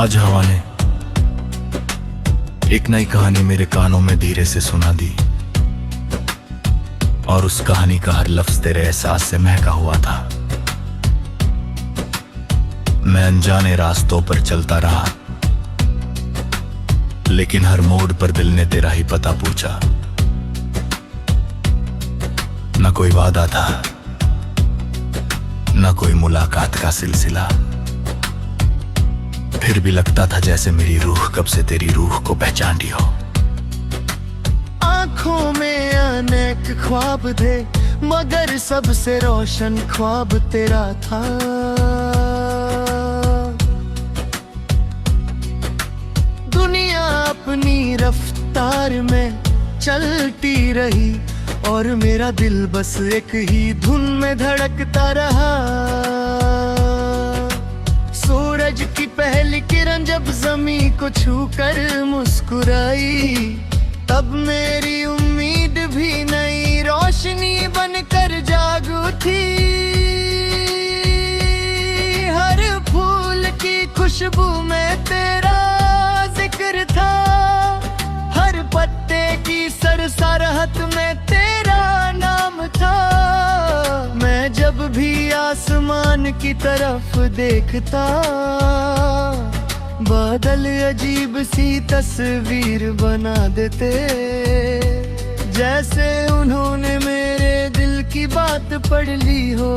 आज हवा ने एक नई कहानी मेरे कानों में धीरे से सुना दी, और उस कहानी का हर लफ्ज तेरे एहसास से महका हुआ था। मैं अनजाने रास्तों पर चलता रहा, लेकिन हर मोड़ पर दिल ने तेरा ही पता पूछा। न कोई वादा था, न कोई मुलाकात का सिलसिला, फिर भी लगता था जैसे मेरी रूह कब से तेरी रूह को पहचान रही हो। आंखों में अनेक ख्वाब थे, मगर सबसे रोशन ख्वाब तेरा था। दुनिया अपनी रफ्तार में चलती रही, और मेरा दिल बस एक ही धुन में धड़कता रहा। सूरज की पहली किरण जब जमीन को छूकर मुस्कुराई, तब मेरी उम्मीद भी नई रोशनी बनकर जाग उठी। हर फूल की खुशबू में तेरा जिक्र था, हर पत्ते की सरसराहट में तेरा नाम था। मैं जब भी आसमान की तरफ देखता, बादल अजीब सी तस्वीर बना देते, जैसे उन्होंने मेरे दिल की बात पढ़ ली हो।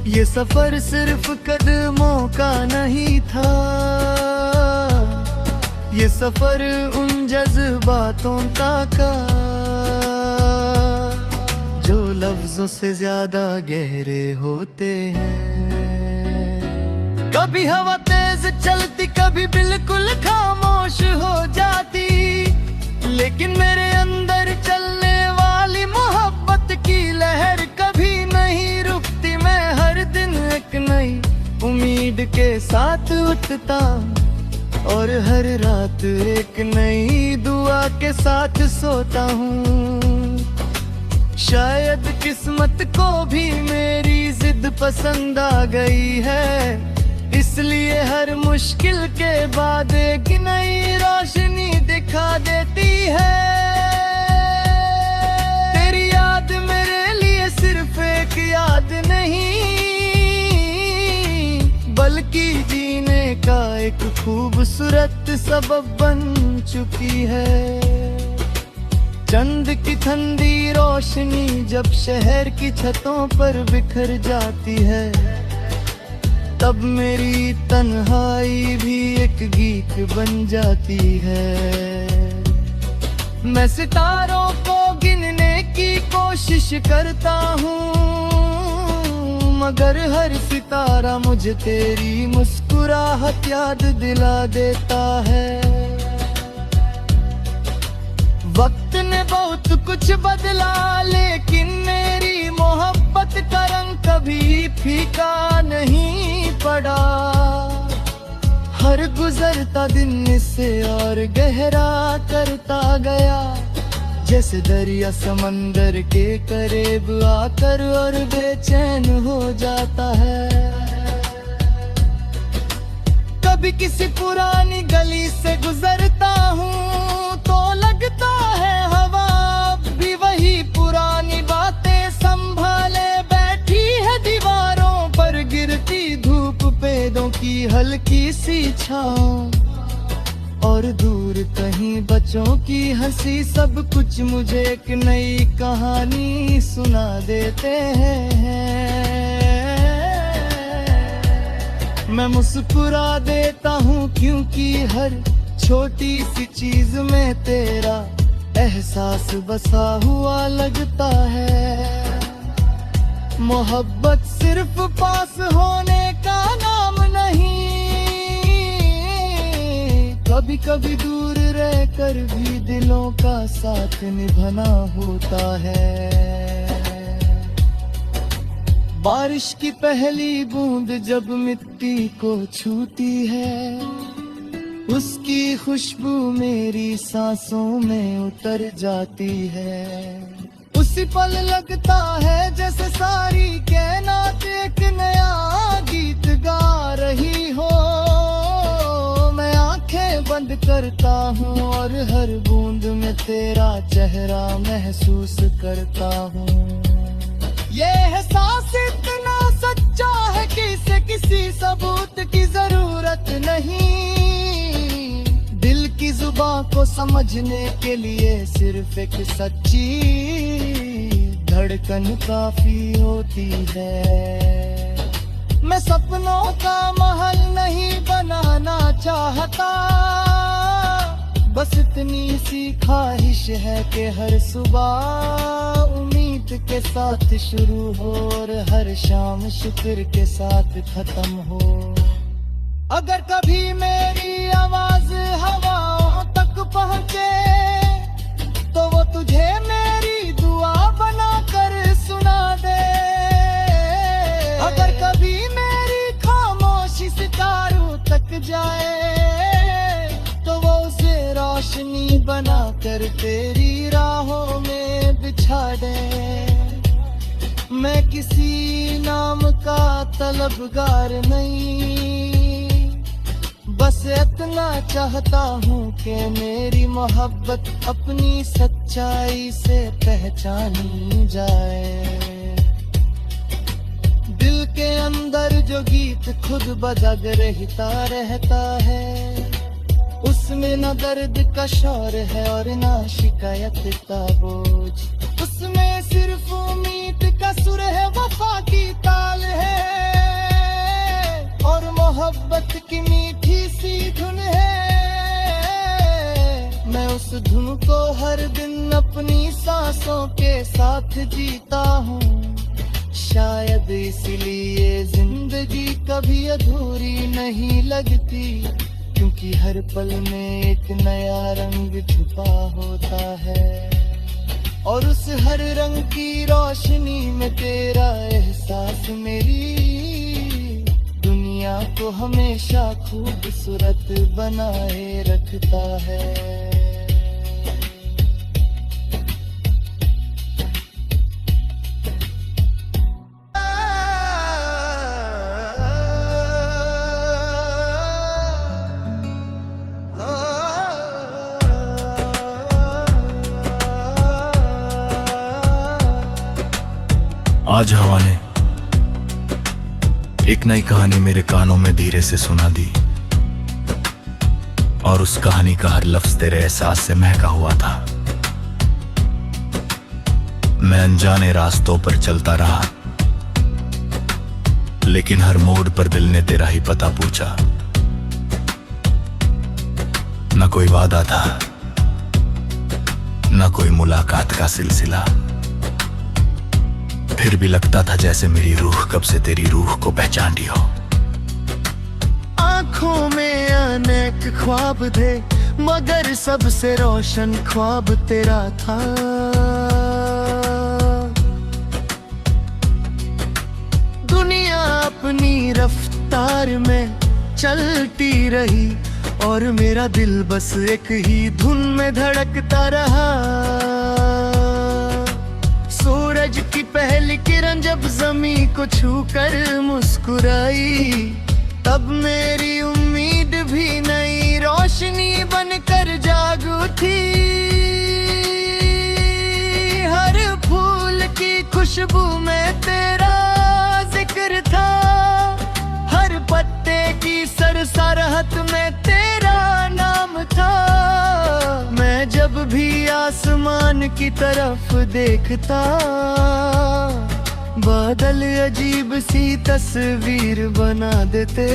ये सफर सिर्फ कदमों का नहीं था, ये सफर उन जज्बातों का जो लफ्जों से ज्यादा गहरे होते हैं। कभी हवा तेज चलती, कभी बिल्कुल खामोश हो जाती, लेकिन मेरे अंदर चलने वाली मोहब्बत की लहर कभी नहीं रुकती। मैं हर दिन एक नई उम्मीद के साथ उठता, और हर रात एक नई दुआ के साथ सोता हूँ। शायद किस्मत को भी मेरी जिद पसंद आ गई है, इसलिए हर मुश्किल के बाद एक नई रोशनी दिखा देती है। तेरी याद मेरे लिए सिर्फ एक याद नहीं, बल्कि जीने का एक खूबसूरत सबब बन चुकी है। चंद की ठंडी रोशनी जब शहर की छतों पर बिखर जाती है, तब मेरी तन्हाई भी एक गीत बन जाती है। मैं सितारों को गिनने की कोशिश करता हूँ, मगर हर सितारा मुझे तेरी मुस्कुराहट याद दिला देता है। वक्त ने बहुत कुछ बदला, लेकिन मेरी मोहब्बत का रंग कभी फीका नहीं पड़ा। हर गुजरता दिन इससे और गहरा करता गया, जैसे दरिया समंदर के करीब आकर और बेचैन हो जाता है। कभी किसी पुरानी गली से गुजरता हूँ, तो लगता है हवा भी वही पुरानी बातें संभाले बैठी है। दीवारों पर गिरती धूप, पेड़ों की हल्की सी छाँव, और दूर कहीं बच्चों की हंसी, सब कुछ मुझे एक नई कहानी सुना देते हैं। मैं मुस्कुरा देता हूँ, क्योंकि हर छोटी सी चीज में तेरा एहसास बसा हुआ लगता है। मोहब्बत सिर्फ पास होने का नाम नहीं, कभी कभी दूर रहकर भी दिलों का साथ निभाना होता है। बारिश की पहली बूंद जब मिट्टी को छूती है, उसकी खुशबू मेरी सांसों में उतर जाती है। उसी पल लगता है जैसे सारी कायनात एक नया गीत गा रही हो। बंद करता हूँ और हर बूंद में तेरा चेहरा महसूस करता हूँ। ये एहसास इतना सच्चा है कि इसे किसी सबूत की जरूरत नहीं। दिल की जुबान को समझने के लिए सिर्फ एक सच्ची धड़कन काफी होती है। मैं सपनों का महल नहीं बनाना चाहता, बस इतनी सी ख्वाहिश है कि हर सुबह उम्मीद के साथ शुरू हो और हर शाम शुक्र के साथ खत्म हो। अगर कभी मेरी आवाज हवाओं तक पहुंचे तो वो तुझे मेरी दुआ बना कर सुना दे। अगर कभी मेरी खामोशी सितारों तक जाए तो वो उसे रोशनी बना कर तेरी राहों में बिछा दे। मैं किसी नाम का तलबगार नहीं, बस इतना चाहता हूँ कि मेरी मोहब्बत अपनी सच्चाई से पहचानी जाए। दिल के अंदर जो गीत खुद बजग रहता है, उसमें न दर्द का शोर है और न शिकायत का बोझ। उसमें सिर्फ उम्मीद का सुर है, वफा की ताल है और मोहब्बत की मीठी सी धुन है। मैं उस धुन को हर दिन अपनी सांसों के साथ जीता हूँ। शायद इसलिए जिंदगी कभी अधूरी नहीं लगती, क्योंकि हर पल में एक नया रंग छुपा होता है और उस हर रंग की रोशनी में तेरा एहसास मेरी दुनिया को हमेशा खूबसूरत बनाए रखता है। आज हवा ने एक नई कहानी मेरे कानों में धीरे से सुना दी और उस कहानी का हर लफ्ज तेरे एहसास से महका हुआ था। मैं अनजाने रास्तों पर चलता रहा, लेकिन हर मोड़ पर दिल ने तेरा ही पता पूछा। न कोई वादा था, न कोई मुलाकात का सिलसिला, फिर भी लगता था जैसे मेरी रूह कब से तेरी रूह को पहचान रही हो। आंखों में अनेक ख्वाब थे, मगर सबसे रोशन ख्वाब तेरा था। दुनिया अपनी रफ्तार में चलती रही और मेरा दिल बस एक ही धुन में धड़कता रहा। सूरज की पहली किरण जब ज़मीं को छूकर मुस्कुराई, तब मेरी उम्मीद भी नई रोशनी बनकर जाग उठी। हर फूल की खुशबू में तेरा जिक्र था, हर पत्ते की सरसराहट में तेरा नाम था। मैं जब भी आसमान की तरफ देखता, बादल अजीब सी तस्वीर बना देते,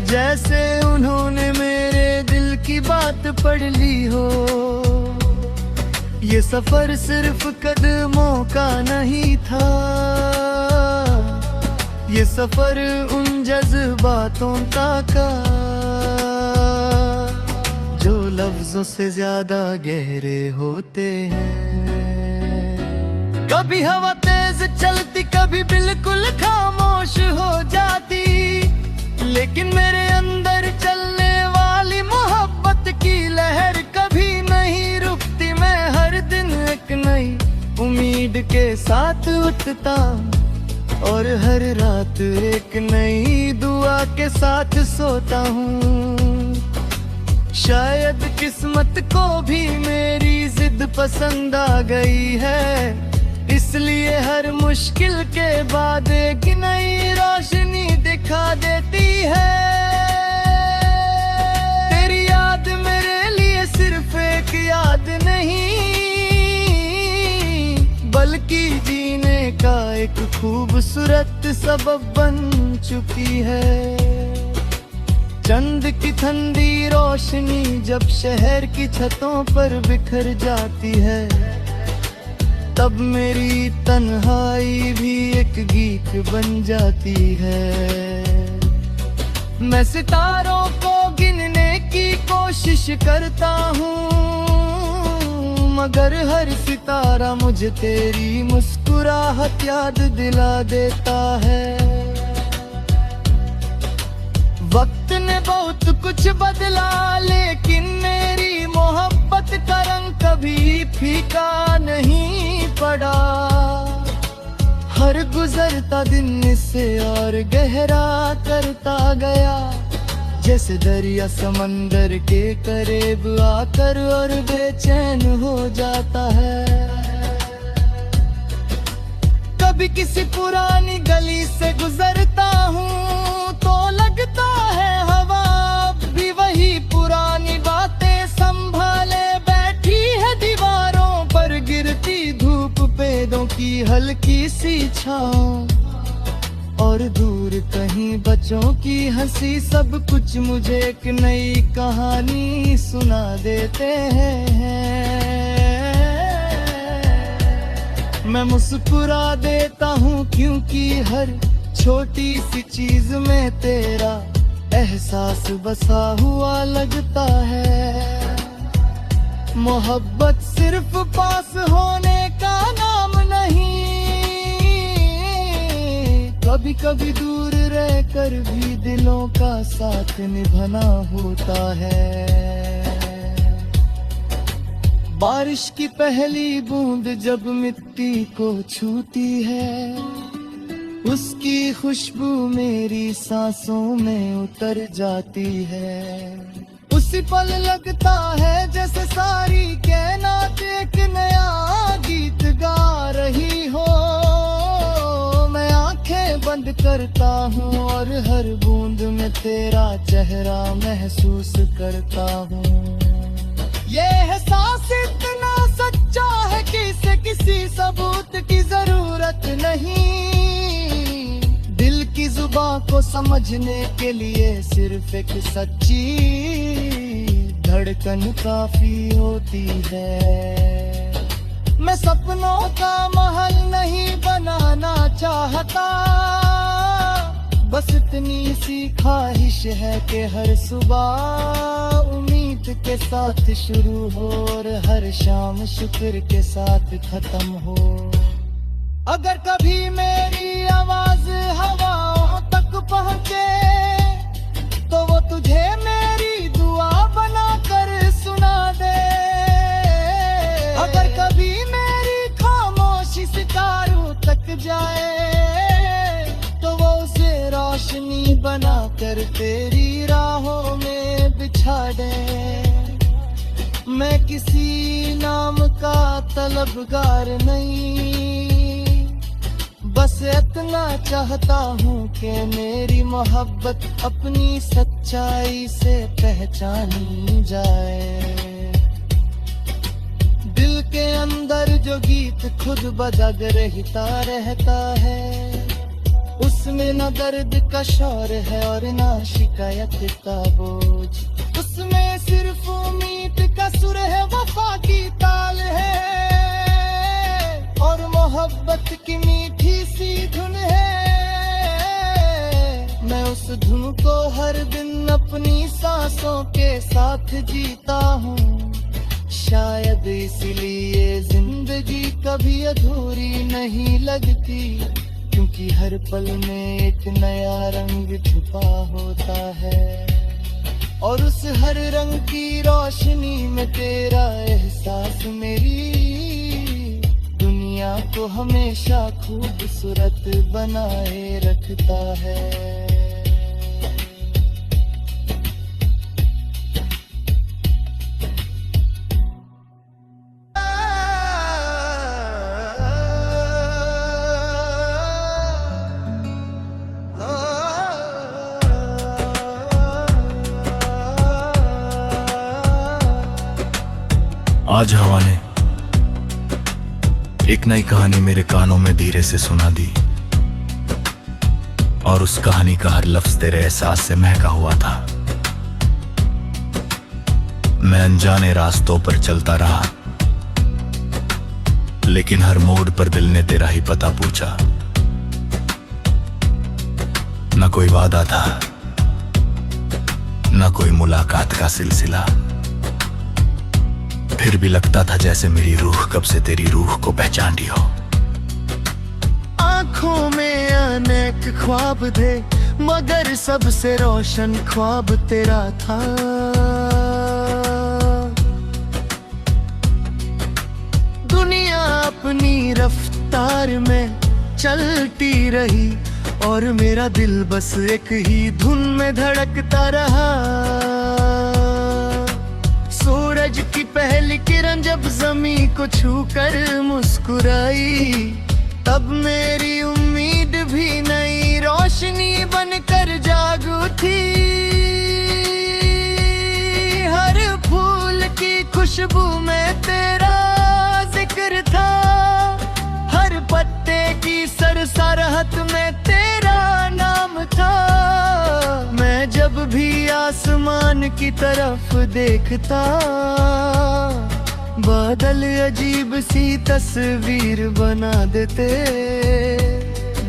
जैसे उन्होंने मेरे दिल की बात पढ़ ली हो। ये सफर सिर्फ कदमों का नहीं था, ये सफर उन जज्बातों का जो लफ्जों से ज्यादा गहरे होते हैं। कभी हवा तेज चलती, कभी बिल्कुल खामोश हो जाती, लेकिन मेरे अंदर चलने वाली मोहब्बत की लहर कभी नहीं रुकती। मैं हर दिन एक नई उम्मीद के साथ उठता और हर रात एक नई दुआ के साथ सोता हूँ। शायद किस्मत को भी मेरी जिद पसंद आ गई है, इसलिए हर मुश्किल के बाद एक नई रोशनी दिखा देती है। तेरी याद मेरे लिए सिर्फ एक याद नहीं, बल्कि जीने का एक खूबसूरत सबब बन चुकी है। चंद की ठंडी रोशनी जब शहर की छतों पर बिखर जाती है, तब मेरी तन्हाई भी एक गीत बन जाती है। मैं सितारों को गिनने की कोशिश करता हूँ, मगर हर सितारा मुझे तेरी मुस्कुराहट याद दिला देता है। वक्त ने बहुत कुछ बदला, लेकिन मेरी मोहब्बत का रंग कभी फीका नहीं पड़ा। हर गुजरता दिन इससे और गहरा करता गया, जैसे दरिया समंदर के करीब आकर और बेचैन हो जाता है। कभी किसी पुरानी गली से गुजरता हूँ तो लगता है हवा भी वही पुरानी बातें संभाले बैठी है। दीवारों पर गिरती धूप, पेड़ों की हल्की सी छाँव, और दूर कहीं बच्चों की हंसी, सब कुछ मुझे एक नई कहानी सुना देते हैं। मैं मुस्कुरा देता हूँ क्योंकि हर छोटी सी चीज में तेरा एहसास बसा हुआ लगता है। मोहब्बत सिर्फ पास होने का नाम नहीं, कभी कभी दूर रहकर भी दिलों का साथ निभाना होता है। बारिश की पहली बूंद जब मिट्टी को छूती है, उसकी खुशबू मेरी सांसों में उतर जाती है। उसी पल लगता है जैसे सारी कायनात एक नया गीत गा रही हो। मैं आंखें बंद करता हूँ और हर बूंद में तेरा चेहरा महसूस करता हूँ। ये एहसास इतना सच्चा है कि इसे किसी सबूत की जरूरत नहीं। दिल की जुबान को समझने के लिए सिर्फ एक सच्ची धड़कन काफी होती है। मैं सपनों का महल नहीं बनाना चाहता, बस इतनी सी ख्वाहिश है कि हर सुबह उम्मीद के साथ शुरू हो और हर शाम शुक्र के साथ खत्म हो। अगर कभी मेरी आवाज हवाओं तक पहुँचे तो वो तुझे मेरी दुआ बना कर सुना दे। अगर कभी मेरी खामोशी सितारों तक जाए तो वो उसे रोशनी बना कर तेरी राहों में बिछा दे। मैं किसी नाम का तलबगार नहीं, बस इतना चाहता हूँ कि मेरी मोहब्बत अपनी सच्चाई से पहचानी जाए। दिल के अंदर जो गीत खुद बजग रहता है, उसमें न दर्द का शोर है और न शिकायत का बोझ। उसमें सिर्फ उम्मीद का सुर है, वफा की ताल है और मोहब्बत की मीठी सी धुन है। मैं उस धुन को हर दिन अपनी सांसों के साथ जीता हूँ। शायद इसलिए जिंदगी कभी अधूरी नहीं लगती, क्योंकि हर पल में एक नया रंग छुपा होता है और उस हर रंग की रोशनी में तेरा एहसास मेरी दुनिया को हमेशा खूबसूरत बनाए रखता है। आज हवा ने एक नई कहानी मेरे कानों में धीरे से सुना दी, और उस कहानी का हर लफ्ज तेरे एहसास से महका हुआ था। मैं अनजाने रास्तों पर चलता रहा, लेकिन हर मोड़ पर दिल ने तेरा ही पता पूछा। न कोई वादा था, न कोई मुलाकात का सिलसिला, फिर भी लगता था जैसे मेरी रूह कब से तेरी रूह को पहचान रही हो। आंखों में अनेक ख्वाब थे, मगर सबसे रोशन ख्वाब तेरा था। दुनिया अपनी रफ्तार में चलती रही, और मेरा दिल बस एक ही धुन में धड़कता रहा। सूरज की पहली किरण जब जमीन को छूकर मुस्कुराई, तब मेरी उम्मीद भी नई रोशनी बनकर जाग उठी। हर फूल की खुशबू में तेरा जिक्र था, हर पत्ते की सरसराहट में तेरा नाम था। मैं जब भी आसमान की तरफ देखता, बादल अजीब सी तस्वीर बना देते,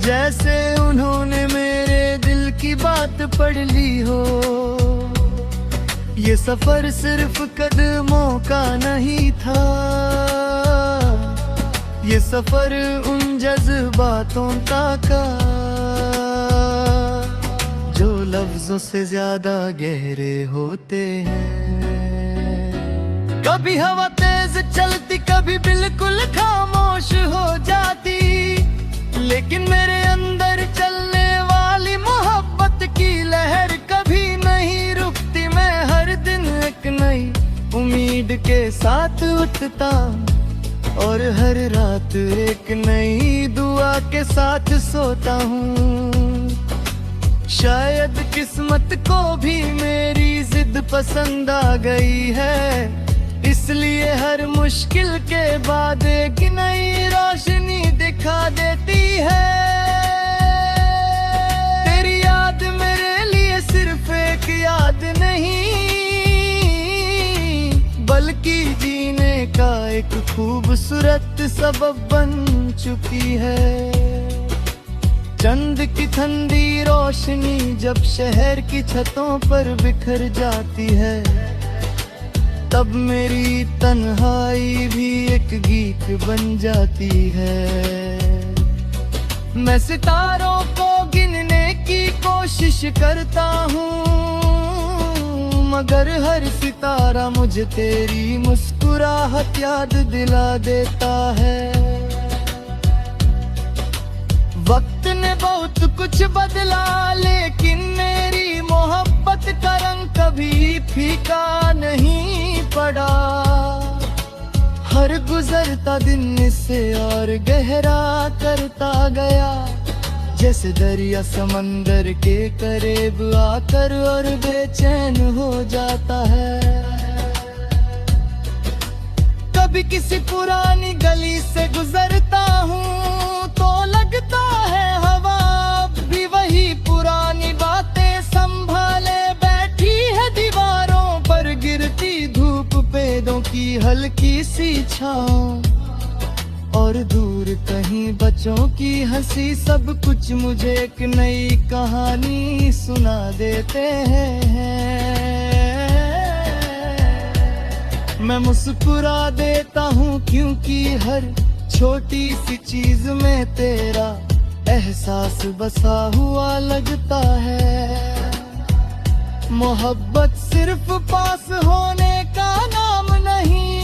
जैसे उन्होंने मेरे दिल की बात पढ़ ली हो। ये सफर सिर्फ कदमों का नहीं था, ये सफर उन जज्बातों का जो लफ्जों से ज्यादा गहरे होते हैं। कभी हवा तेज चलती, कभी बिल्कुल खामोश हो जाती, लेकिन मेरे अंदर चलने वाली मोहब्बत की लहर कभी नहीं रुकती। मैं हर दिन एक नई उम्मीद के साथ उठता, और हर रात एक नई दुआ के साथ सोता हूँ। शायद किस्मत को भी मेरी जिद पसंद आ गई है, इसलिए हर मुश्किल के बाद एक नई रोशनी दिखा देती है। तेरी याद मेरे लिए सिर्फ एक याद नहीं, बल्कि जीने का एक खूबसूरत सबब बन चुकी है। चंद की ठंडी रोशनी जब शहर की छतों पर बिखर जाती है, तब मेरी तन्हाई भी एक गीत बन जाती है। मैं सितारों को गिनने की कोशिश करता हूँ, मगर हर सितारा मुझे तेरी मुस्कुराहट याद दिला देता है। वक्त ने बहुत कुछ बदला, लेकिन मेरी मोहब्बत का रंग कभी फीका नहीं पड़ा। हर गुजरता दिन इसे और गहरा करता गया, जैसे दरिया समंदर के करीब आकर और बेचैन हो जाता है। कभी किसी पुरानी गली से गुजरता हूँ, तो लगता है हवा भी वही पुरानी बातें संभाले बैठी है। दीवारों पर गिरती धूप, पेड़ों की हल्की सी छाँव, और दूर कहीं बच्चों की हंसी, सब कुछ मुझे एक नई कहानी सुना देते हैं। मैं मुस्कुरा देता हूँ, क्योंकि हर छोटी सी चीज में तेरा एहसास बसा हुआ लगता है। मोहब्बत सिर्फ पास होने का नाम नहीं,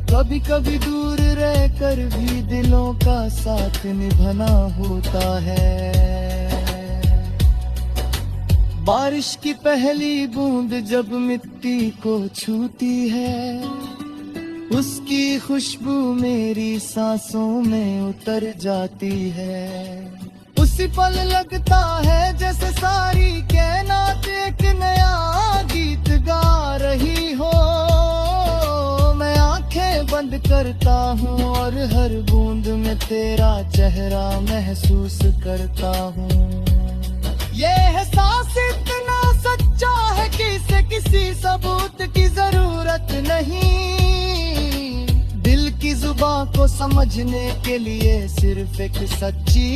कभी कभी दूर रहकर भी दिलों का साथ निभाना होता है। बारिश की पहली बूंद जब मिट्टी को छूती है, उसकी खुशबू मेरी सांसों में उतर जाती है। उसी पल लगता है जैसे सारी कायनात एक नया गीत गा रही हो। बंद करता हूँ और हर बूंद में तेरा चेहरा महसूस करता हूँ। ये एहसास इतना सच्चा है कि इसे किसी सबूत की जरूरत नहीं। दिल की जुबां को समझने के लिए सिर्फ एक सच्ची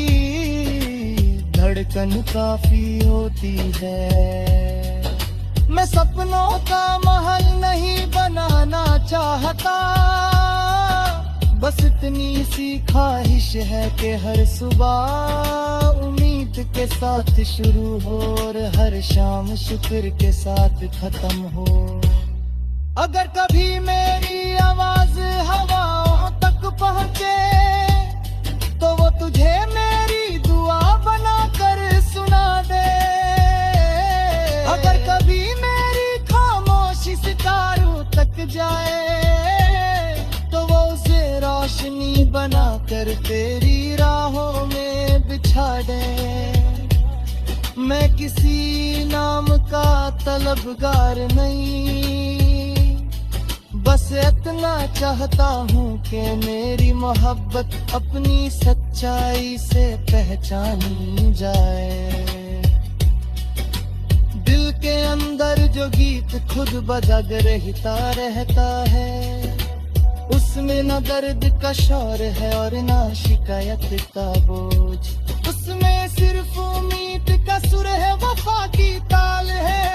धड़कन काफी होती है। मैं सपनों का महल नहीं बनाना चाहता, बस इतनी सी ख्वाहिश है कि हर सुबह उम्मीद के साथ शुरू हो और हर शाम शुक्र के साथ खत्म हो। अगर कभी मेरी आवाज हवाओं तक पहुंचे तो वो तुझे मेरी दुआ बना कर सुना दे। अगर कभी मेरी खामोशी सितारों तक जाए तो वो उसे रोशनी बना कर तेरी राहों में बिछा दे। मैं किसी नाम का तलबगार नहीं, बस इतना चाहता हूँ कि मेरी मोहब्बत अपनी सच्चाई से पहचानी जाए। दिल के अंदर जो गीत खुद बजग रहता है, उसमें न दर्द का शोर है और ना शिकायत का बोझ। उसमें सिर्फ उम्मीद का सुर है, वफा की ताल है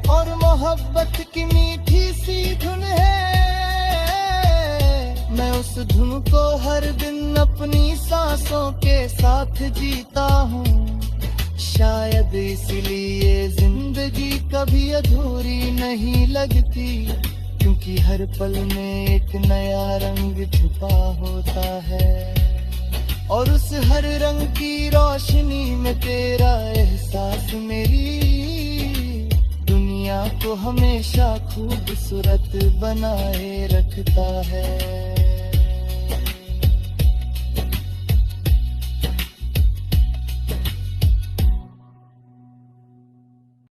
और मोहब्बत की मीठी सी धुन है। मैं उस धुन को हर दिन अपनी सांसों के साथ जीता हूँ। शायद इसलिए जिंदगी कभी अधूरी नहीं लगती, क्योंकि हर पल में एक नया रंग छुपा होता है और उस हर रंग की रोशनी में तेरा एहसास मेरी दुनिया को हमेशा खूबसूरत बनाए रखता है।